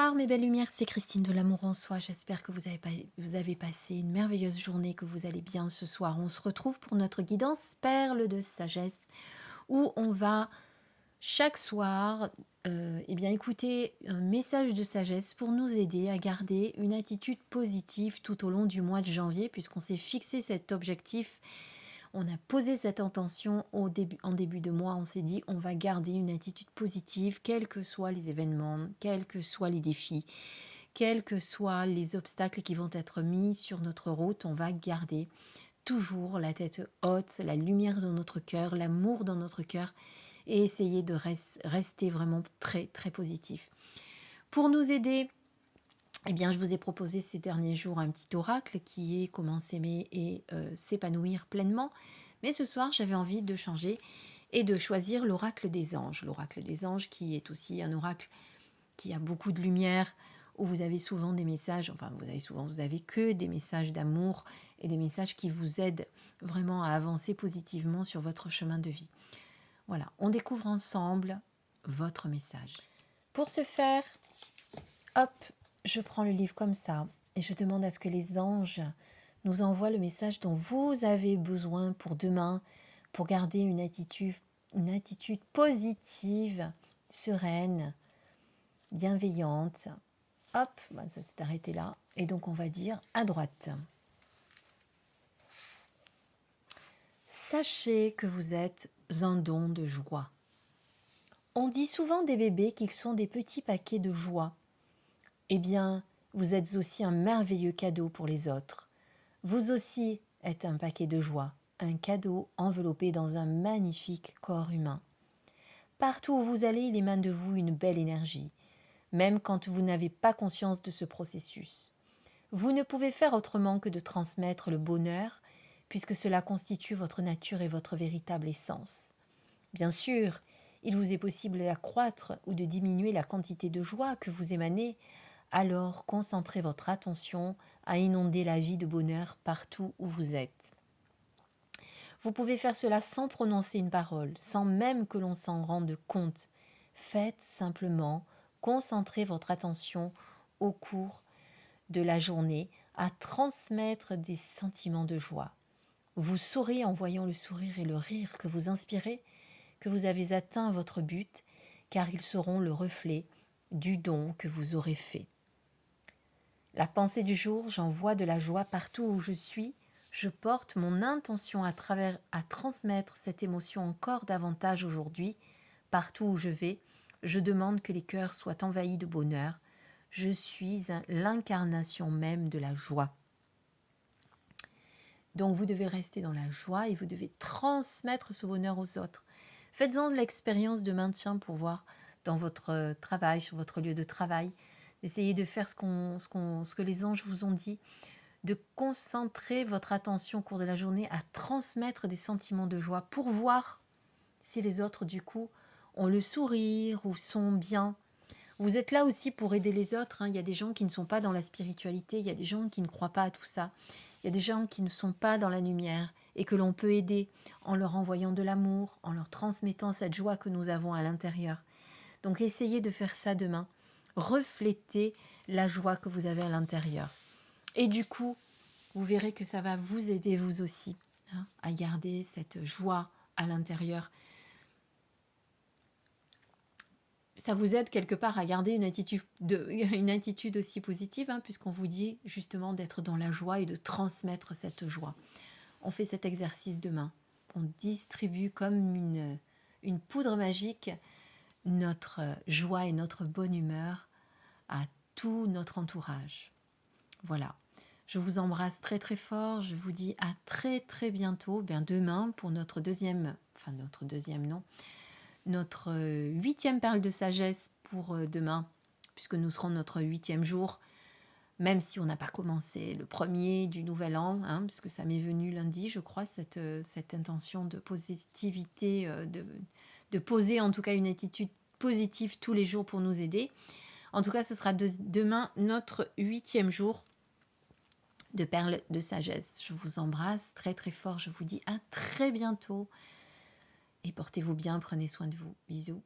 Bonsoir mes belles lumières, c'est Christine de l'amour en soi. J'espère que vous avez passé une merveilleuse journée, que vous allez bien ce soir. On se retrouve pour notre guidance perle de sagesse où on va chaque soir écouter un message de sagesse pour nous aider à garder une attitude positive tout au long du mois de janvier puisqu'on s'est fixé cet objectif. On a posé cette intention en début de mois, on s'est dit on va garder une attitude positive, quels que soient les événements, quels que soient les défis, quels que soient les obstacles qui vont être mis sur notre route, on va garder toujours la tête haute, la lumière dans notre cœur, l'amour dans notre cœur et essayer de rester vraiment très très positif. Pour nous aider, je vous ai proposé ces derniers jours un petit oracle qui est comment s'aimer et s'épanouir pleinement. Mais ce soir, j'avais envie de changer et de choisir l'oracle des anges. L'oracle des anges qui est aussi un oracle qui a beaucoup de lumière, où vous avez souvent des messages, vous avez que des messages d'amour et des messages qui vous aident vraiment à avancer positivement sur votre chemin de vie. Voilà, on découvre ensemble votre message. Pour ce faire, hop, je prends le livre comme ça et je demande à ce que les anges nous envoient le message dont vous avez besoin pour demain, pour garder une attitude positive, sereine, bienveillante. Hop, ça s'est arrêté là. Et donc on va dire à droite. Sachez que vous êtes un don de joie. On dit souvent des bébés qu'ils sont des petits paquets de joie. Eh bien, vous êtes aussi un merveilleux cadeau pour les autres. Vous aussi êtes un paquet de joie, un cadeau enveloppé dans un magnifique corps humain. Partout où vous allez, il émane de vous une belle énergie, même quand vous n'avez pas conscience de ce processus. Vous ne pouvez faire autrement que de transmettre le bonheur, puisque cela constitue votre nature et votre véritable essence. Bien sûr, il vous est possible d'accroître ou de diminuer la quantité de joie que vous émanez, alors concentrez votre attention à inonder la vie de bonheur partout où vous êtes. Vous pouvez faire cela sans prononcer une parole, sans même que l'on s'en rende compte. Faites simplement concentrer votre attention au cours de la journée à transmettre des sentiments de joie. Vous saurez en voyant le sourire et le rire que vous inspirez que vous avez atteint votre but, car ils seront le reflet du don que vous aurez fait. La pensée du jour, j'envoie de la joie partout où je suis. Je porte mon intention à transmettre cette émotion encore davantage aujourd'hui. Partout où je vais, je demande que les cœurs soient envahis de bonheur. Je suis l'incarnation même de la joie. Donc vous devez rester dans la joie et vous devez transmettre ce bonheur aux autres. Faites-en de l'expérience de maintien pour voir dans votre travail, sur votre lieu de travail. Essayez de faire ce que les anges vous ont dit, de concentrer votre attention au cours de la journée à transmettre des sentiments de joie pour voir si les autres, du coup, ont le sourire ou sont bien. Vous êtes là aussi pour aider les autres. Il y a des gens qui ne sont pas dans la spiritualité, il y a des gens qui ne croient pas à tout ça. Il y a des gens qui ne sont pas dans la lumière et que l'on peut aider en leur envoyant de l'amour, en leur transmettant cette joie que nous avons à l'intérieur. Donc essayez de faire ça demain. Reflétez la joie que vous avez à l'intérieur. Et du coup, vous verrez que ça va vous aider vous aussi à garder cette joie à l'intérieur. Ça vous aide quelque part à garder une attitude aussi positive, puisqu'on vous dit justement d'être dans la joie et de transmettre cette joie. On fait cet exercice demain. On distribue comme une poudre magique notre joie et notre bonne humeur à tout notre entourage. Voilà. Je vous embrasse très très fort. Je vous dis à très très bientôt. Demain pour notre huitième perle de sagesse pour demain, puisque nous serons notre 8e jour, même si on n'a pas commencé le premier du nouvel an, puisque ça m'est venu lundi, je crois, cette intention de positivité, de poser en tout cas une attitude positive tous les jours pour nous aider. En tout cas, ce sera demain notre 8e jour de perles de sagesse. Je vous embrasse très très fort. Je vous dis à très bientôt. Et portez-vous bien, prenez soin de vous. Bisous.